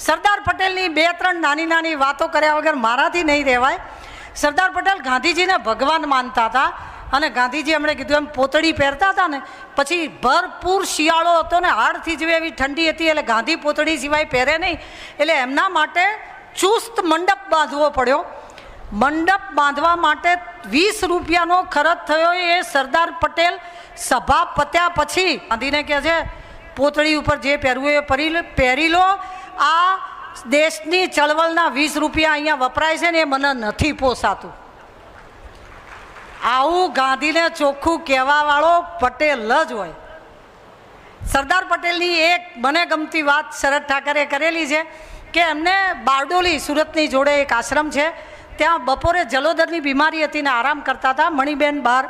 સરદાર પટેલની બે ત્રણ નાની નાની વાતો કર્યા વગર મારાથી નહીં રહેવાય. સરદાર પટેલ ગાંધીજીને ભગવાન માનતા હતા અને ગાંધીજી એમણે કીધું એમ પોતળી પહેરતા હતા ને, પછી ભરપૂર શિયાળો હતો ને હાડથી જેવી એવી ઠંડી હતી, એટલે ગાંધી પોતળી સિવાય પહેરે નહીં. એટલે એમના માટે ચુસ્ત મંડપ બાંધવો પડ્યો. મંડપ બાંધવા માટે 20 રૂપિયાનો ખર્ચ થયો. એ સરદાર પટેલ સભા પત્યા પછી ગાંધીને કહે છે પોતળી ઉપર જે પહેરવું એ પહેરી લો, આ દેશની ચળવળના 20 રૂપિયા અહીંયા વપરાય છે ને એ મને નથી પોસાતું. આવું ગાંધીને ચોખ્ખું કહેવાવાળો પટેલ જ હોય. સરદાર પટેલની એક મને ગમતી વાત શરદ ઠાકરે કરેલી છે કે એમને બારડોલી સુરતની જોડે એક આશ્રમ છે, ત્યાં બપોરે જલોદરની બીમારી હતી ને આરામ કરતા હતા. મણિબેન બહાર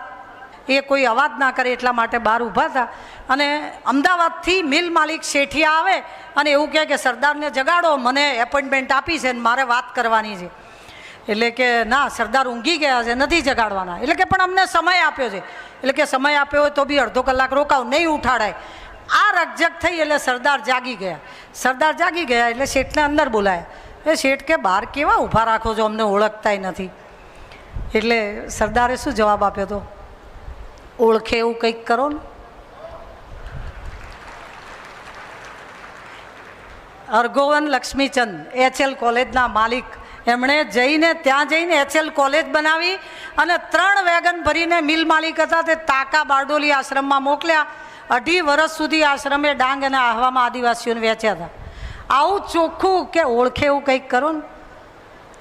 એ કોઈ અવાજ ના કરે એટલા માટે બહાર ઊભા હતા અને અમદાવાદથી મિલ માલિક શેઠિયા આવે અને એવું કહે કે સરદારને જગાડો, મને એપોઇન્ટમેન્ટ આપી છે ને મારે વાત કરવાની છે. એટલે કે ના, સરદાર ઊંઘી ગયા છે, નથી જગાડવાના. એટલે કે પણ અમને સમય આપ્યો છે. એટલે કે સમય આપ્યો હોય તો બી અડધો કલાક રોકાવ, નહીં ઉઠાડાય. આ રકઝક થઈ એટલે સરદાર જાગી ગયા. સરદાર જાગી ગયા એટલે શેઠને અંદર બોલાયા. એ શેઠ કે બહાર કેવા ઊભા રાખો છો, અમને ઓળખતાય નથી. એટલે સરદારે શું જવાબ આપ્યો હતો? ઓળખે એવું કંઈક કરો ને. અર્ગોવન લક્ષ્મીચંદ HL કોલેજના માલિક, એમણે ત્યાં જઈને HL કોલેજ બનાવી અને 3 વેગન ભરીને મિલ માલિક હતા તે તાકા બારડોલી આશ્રમમાં મોકલ્યા. 2.5 વર્ષ સુધી આશ્રમે ડાંગ અને આહવામાં આદિવાસીઓને વેચ્યા હતા. આવું ચોખ્ખું કે ઓળખે એવું કંઈક કરો ને.